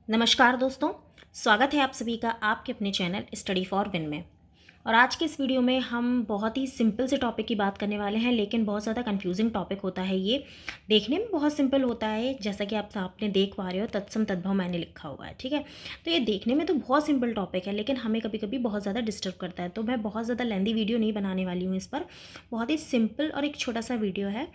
नमस्कार दोस्तों, स्वागत है आप सभी का आपके अपने चैनल स्टडी फॉर विन में। और आज के इस वीडियो में हम बहुत ही सिंपल से टॉपिक की बात करने वाले हैं, लेकिन बहुत ज़्यादा कंफ्यूजिंग टॉपिक होता है। ये देखने में बहुत सिंपल होता है, जैसा कि आप सामने देख पा रहे हो, तत्सम तद्भव मैंने लिखा हुआ है। ठीक है, तो ये देखने में तो बहुत सिंपल टॉपिक है, लेकिन हमें कभी कभी बहुत ज़्यादा डिस्टर्ब करता है। तो मैं बहुत ज़्यादा लेंदी वीडियो नहीं बनाने वाली हूँ इस पर। बहुत ही सिंपल और एक छोटा सा वीडियो है।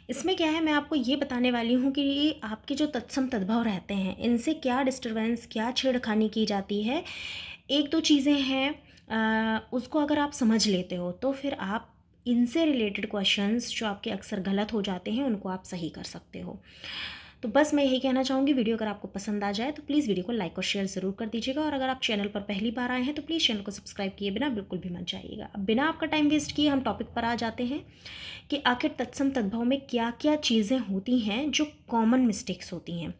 इसमें क्या है, मैं आपको ये बताने वाली हूँ कि आपके जो तत्सम तद्भव रहते हैं, इनसे क्या डिस्टरबेंस, क्या छेड़खानी की जाती है। एक दो चीज़ें हैं, उसको अगर आप समझ लेते हो तो फिर आप इनसे रिलेटेड क्वेश्चंस जो आपके अक्सर गलत हो जाते हैं उनको आप सही कर सकते हो। तो बस मैं यही कहना चाहूँगी, वीडियो अगर आपको पसंद आ जाए तो प्लीज़ वीडियो को लाइक और शेयर ज़रूर कर दीजिएगा। और अगर आप चैनल पर पहली बार आए हैं तो प्लीज़ चैनल को सब्सक्राइब किए बिना बिल्कुल भी मत जाइएगा। अब बिना आपका टाइम वेस्ट किए हम टॉपिक पर आ जाते हैं कि आखिर तत्सम तद्भव में क्या क्या चीज़ें होती हैं जो कॉमन मिस्टेक्स होती हैं।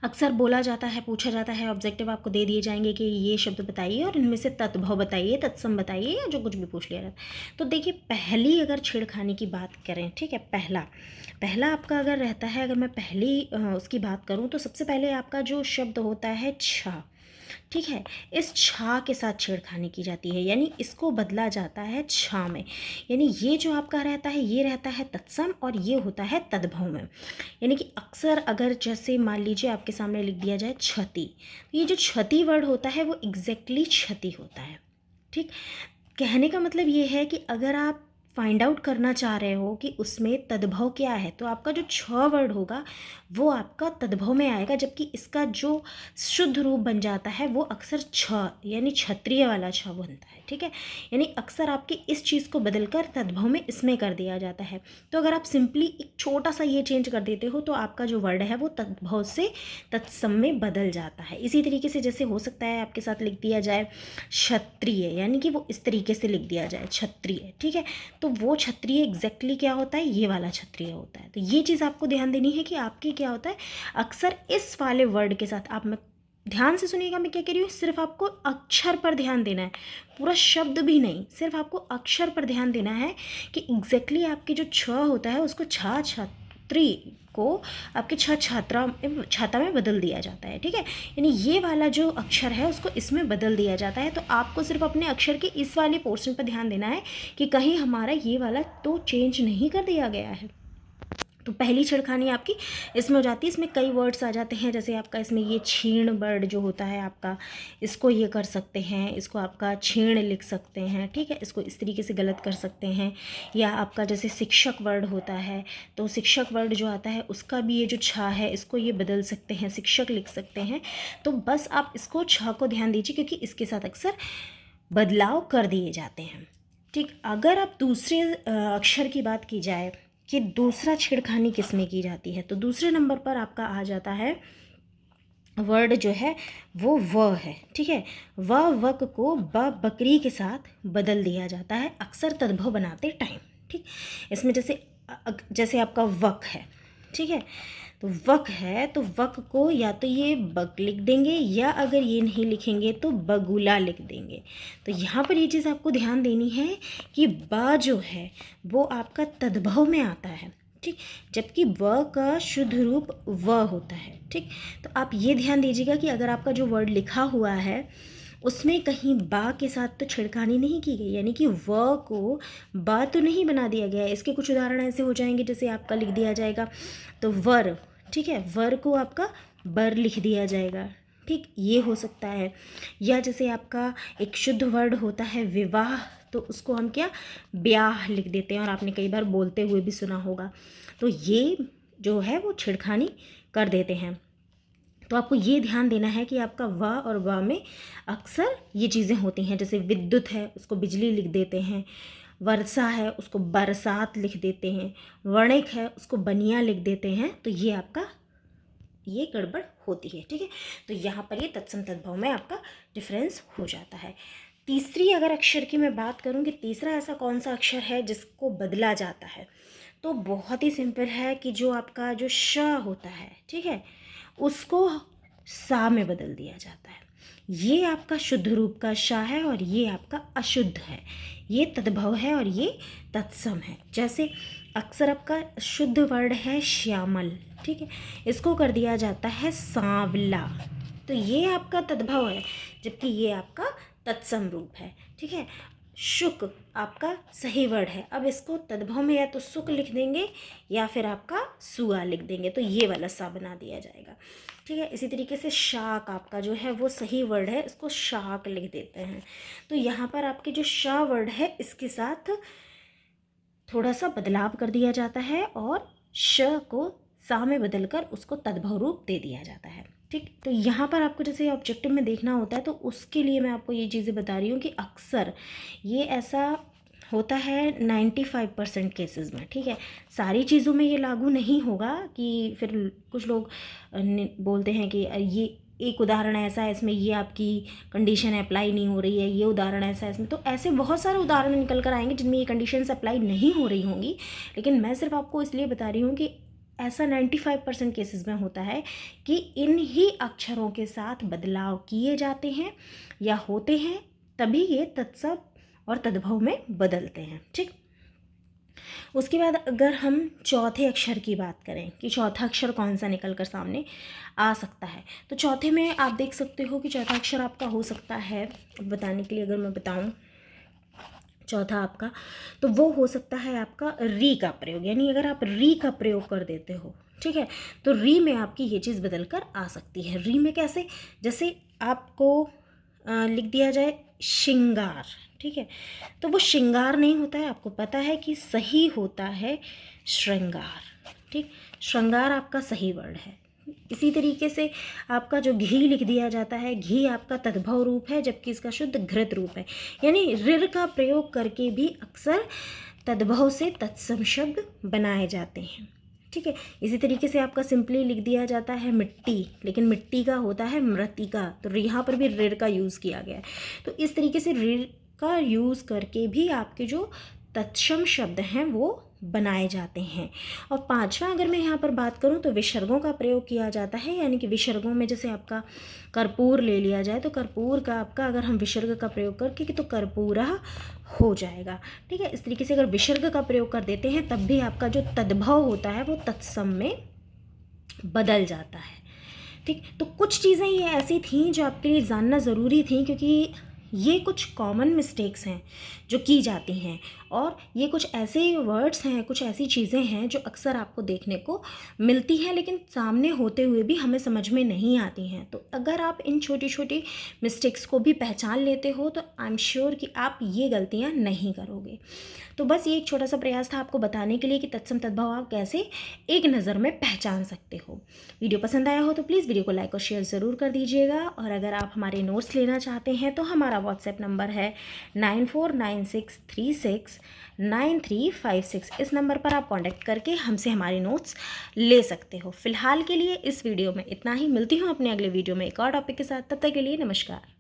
अक्सर बोला जाता है, पूछा जाता है, ऑब्जेक्टिव आपको दे दिए जाएंगे कि ये शब्द बताइए और इनमें से तद्भव बताइए, तत्सम बताइए, या जो कुछ भी पूछ लिया जाता है। तो देखिए, पहली अगर छेड़खानी की बात करें, ठीक है, पहला पहला आपका अगर रहता है, अगर मैं पहली उसकी बात करूं तो सबसे पहले आपका जो शब्द होता है छा। ठीक है, इस छा के साथ छेड़खानी की जाती है, यानी इसको बदला जाता है छा में। यानी ये जो आपका रहता है, ये रहता है तत्सम और ये होता है तद्भव में। यानी कि अक्सर अगर जैसे मान लीजिए आपके सामने लिख दिया जाए क्षति, तो ये जो क्षति वर्ड होता है वो एग्जैक्टली क्षति होता है। ठीक, कहने का मतलब ये है कि अगर आप फाइंड आउट करना चाह रहे हो कि उसमें तद्भव क्या है, तो आपका जो छ वर्ड होगा वो आपका तद्भव में आएगा, जबकि इसका जो शुद्ध रूप बन जाता है वो अक्सर छ, यानी क्षत्रिय वाला छ बनता है। ठीक है, यानी अक्सर आपके इस चीज़ को बदलकर तद्भव में इसमें कर दिया जाता है। तो अगर आप सिंपली एक छोटा सा ये चेंज कर देते हो तो आपका जो वर्ड है वो तद्भव से तत्सम में बदल जाता है। इसी तरीके से जैसे हो सकता है आपके साथ लिख दिया जाए क्षत्रिय, यानी कि वो इस तरीके से लिख दिया जाए क्षत्रिय। ठीक है, तो वो क्षत्रिय एग्जैक्टली क्या होता है, ये वाला क्षत्रिय होता है। तो ये चीज़ आपको ध्यान देनी है कि आपके क्या होता है, अक्सर इस वाले वर्ड के साथ आप, मैं ध्यान से सुनिएगा मैं क्या कह रही हूँ, सिर्फ आपको अक्षर पर ध्यान देना है, पूरा शब्द भी नहीं, सिर्फ आपको अक्षर पर ध्यान देना है कि एग्जैक्टली आपके जो छ होता है उसको छा छात्री को आपके छ छात्रा छाता में बदल दिया जाता है। ठीक है, यानी ये वाला जो अक्षर है उसको इसमें बदल दिया जाता है। तो आपको सिर्फ अपने अक्षर के इस वाले पोर्शन पर ध्यान देना है कि कहीं हमारा ये वाला तो चेंज नहीं कर दिया गया है। तो पहली छेड़खानी आपकी इसमें हो जाती है। इसमें कई वर्ड्स आ जाते हैं, जैसे आपका इसमें ये छीण वर्ड जो होता है आपका, इसको ये कर सकते हैं, इसको आपका छीण लिख सकते हैं। ठीक है, इसको इस तरीके से गलत कर सकते हैं। या आपका जैसे शिक्षक वर्ड होता है, तो शिक्षक वर्ड जो आता है उसका भी ये जो छा है इसको ये बदल सकते हैं, शिक्षक लिख सकते हैं। तो बस आप इसको छा को ध्यान दीजिए, क्योंकि इसके साथ अक्सर बदलाव कर दिए जाते हैं। ठीक, अगर आप दूसरे अक्षर की बात की जाए कि दूसरा छेड़खानी किस में की जाती है, तो दूसरे नंबर पर आपका आ जाता है वर्ड जो है वो व है। ठीक है, व वक को ब बकरी के साथ बदल दिया जाता है अक्सर तद्भव बनाते टाइम। ठीक, इसमें जैसे आपका वक है, ठीक है, तो वक है तो वक को या तो ये बक लिख देंगे, या अगर ये नहीं लिखेंगे तो बगुला लिख देंगे। तो यहाँ पर ये चीज़ आपको ध्यान देनी है कि बा जो है वो आपका तद्भव में आता है। ठीक, जबकि व का शुद्ध रूप व होता है। ठीक, तो आप ये ध्यान दीजिएगा कि अगर आपका जो वर्ड लिखा हुआ है उसमें कहीं बा के साथ तो छेड़खानी नहीं की गई, यानी कि व को बा तो नहीं बना दिया गया है। इसके कुछ उदाहरण ऐसे हो जाएंगे, जैसे आपका लिख दिया जाएगा तो वर, ठीक है, वर को आपका बर लिख दिया जाएगा। ठीक, ये हो सकता है। या जैसे आपका एक शुद्ध वर्ड होता है विवाह, तो उसको हम क्या ब्याह लिख देते हैं, और आपने कई बार बोलते हुए भी सुना होगा। तो ये जो है वो छेड़खानी कर देते हैं। तो आपको ये ध्यान देना है कि आपका व और व में अक्सर ये चीज़ें होती हैं। जैसे विद्युत है उसको बिजली लिख देते हैं, वर्षा है उसको बरसात लिख देते हैं, वर्णिक है उसको बनिया लिख देते हैं। तो ये आपका ये गड़बड़ होती है। ठीक है, तो यहाँ पर ये तत्सम तद्भव में आपका डिफरेंस हो जाता है। तीसरी अगर अक्षर की मैं बात करूँ कि तीसरा ऐसा कौन सा अक्षर है जिसको बदला जाता है, तो बहुत ही सिंपल है कि जो आपका जो श होता है, ठीक है, उसको सा में बदल दिया जाता है। ये आपका शुद्ध रूप का श है और ये आपका अशुद्ध है, ये तद्भव है और ये तत्सम है। जैसे अक्सर आपका शुद्ध वर्ड है श्यामल, ठीक है, इसको कर दिया जाता है सांवला, तो ये आपका तद्भव है, जबकि ये आपका तत्सम रूप है, ठीक है। शुक आपका सही वर्ड है, अब इसको तद्भव में या तो सुक लिख देंगे या फिर आपका सुआ लिख देंगे, तो ये वाला सा बना दिया जाएगा, ठीक है। इसी तरीके से शाक आपका जो है वो सही वर्ड है, इसको शाक लिख देते हैं। तो यहाँ पर आपके जो श वर्ड है इसके साथ थोड़ा सा बदलाव कर दिया जाता है और श को सा में बदलकर उसको तद्भव रूप दे दिया जाता है, ठीक। तो यहाँ पर आपको जैसे ऑब्जेक्टिव में देखना होता है, तो उसके लिए मैं आपको ये चीज़ें बता रही हूँ कि अक्सर ये ऐसा होता है 95% केसेस में, ठीक है। सारी चीज़ों में ये लागू नहीं होगा कि फिर कुछ लोग बोलते हैं कि ये एक उदाहरण ऐसा है इसमें ये आपकी कंडीशन अप्लाई नहीं हो रही है, ये उदाहरण ऐसा है इसमें, तो ऐसे बहुत सारे उदाहरण निकल कर आएंगे जिनमें ये कंडीशंस अप्लाई नहीं हो रही होंगी। लेकिन मैं सिर्फ आपको इसलिए बता रही हूँ कि ऐसा 95% केसेस में होता है कि इन ही अक्षरों के साथ बदलाव किए जाते हैं या होते हैं, तभी ये तत्सम और तद्भव में बदलते हैं, ठीक। उसके बाद अगर हम चौथे अक्षर की बात करें कि चौथा अक्षर कौन सा निकल कर सामने आ सकता है, तो चौथे में आप देख सकते हो कि चौथा अक्षर आपका हो सकता है, बताने के लिए अगर मैं बताऊं चौथा आपका, तो वो हो सकता है आपका री का प्रयोग, यानी अगर आप री का प्रयोग कर देते हो, ठीक है, तो री में आपकी ये चीज़ बदल कर आ सकती है। री में कैसे, जैसे आपको लिख दिया जाए श्रृंगार, ठीक है, तो वो श्रृंगार नहीं होता है, आपको पता है कि सही होता है श्रृंगार, ठीक। श्रृंगार आपका सही वर्ड है। इसी तरीके से आपका जो घी लिख दिया जाता है, घी आपका तद्भव रूप है, जबकि इसका शुद्ध घृत रूप है, यानी ऋर का प्रयोग करके भी अक्सर तद्भव से तत्सम शब्द बनाए जाते हैं, ठीक है। इसी तरीके से आपका सिंपली लिख दिया जाता है मिट्टी, लेकिन मिट्टी का होता है मृतिका, तो यहाँ पर भी ऋर का यूज़ किया गया है। तो इस तरीके से ऋर का यूज़ करके भी आपके जो तत्सम शब्द हैं वो बनाए जाते हैं। और पांचवा अगर मैं यहाँ पर बात करूँ तो विसर्गों का प्रयोग किया जाता है, यानी कि विसर्गों में जैसे आपका कर्पूर ले लिया जाए तो कर्पूर का आपका अगर हम विसर्ग का प्रयोग करके तो कर्पूरा हो जाएगा, ठीक है। इस तरीके से अगर विसर्ग का प्रयोग कर देते हैं तब भी आपका जो तद्भव होता है वो तत्सम में बदल जाता है, ठीक। तो कुछ चीज़ें ये ऐसी थीं जो आपके लिए जानना ज़रूरी थी, क्योंकि ये कुछ कॉमन मिस्टेक्स हैं जो की जाती हैं, और ये कुछ ऐसे वर्ड्स हैं, कुछ ऐसी चीज़ें हैं जो अक्सर आपको देखने को मिलती हैं, लेकिन सामने होते हुए भी हमें समझ में नहीं आती हैं। तो अगर आप इन छोटी छोटी मिस्टेक्स को भी पहचान लेते हो तो आई एम श्योर कि आप ये गलतियाँ नहीं करोगे। तो बस ये एक छोटा सा प्रयास था आपको बताने के लिए कि तत्सम तद्भव आप कैसे एक नज़र में पहचान सकते हो। वीडियो पसंद आया हो तो प्लीज़ वीडियो को लाइक और शेयर ज़रूर कर दीजिएगा, और अगर आप हमारे नोट्स लेना चाहते हैं तो हमारा व्हाट्सएप नंबर है 9496369356। इस नंबर पर आप कांटेक्ट करके हमसे हमारे नोट्स ले सकते हो। फिलहाल के लिए इस वीडियो में इतना ही, मिलती हूँ अपने अगले वीडियो में एक और टॉपिक के साथ, तब तक के लिए नमस्कार।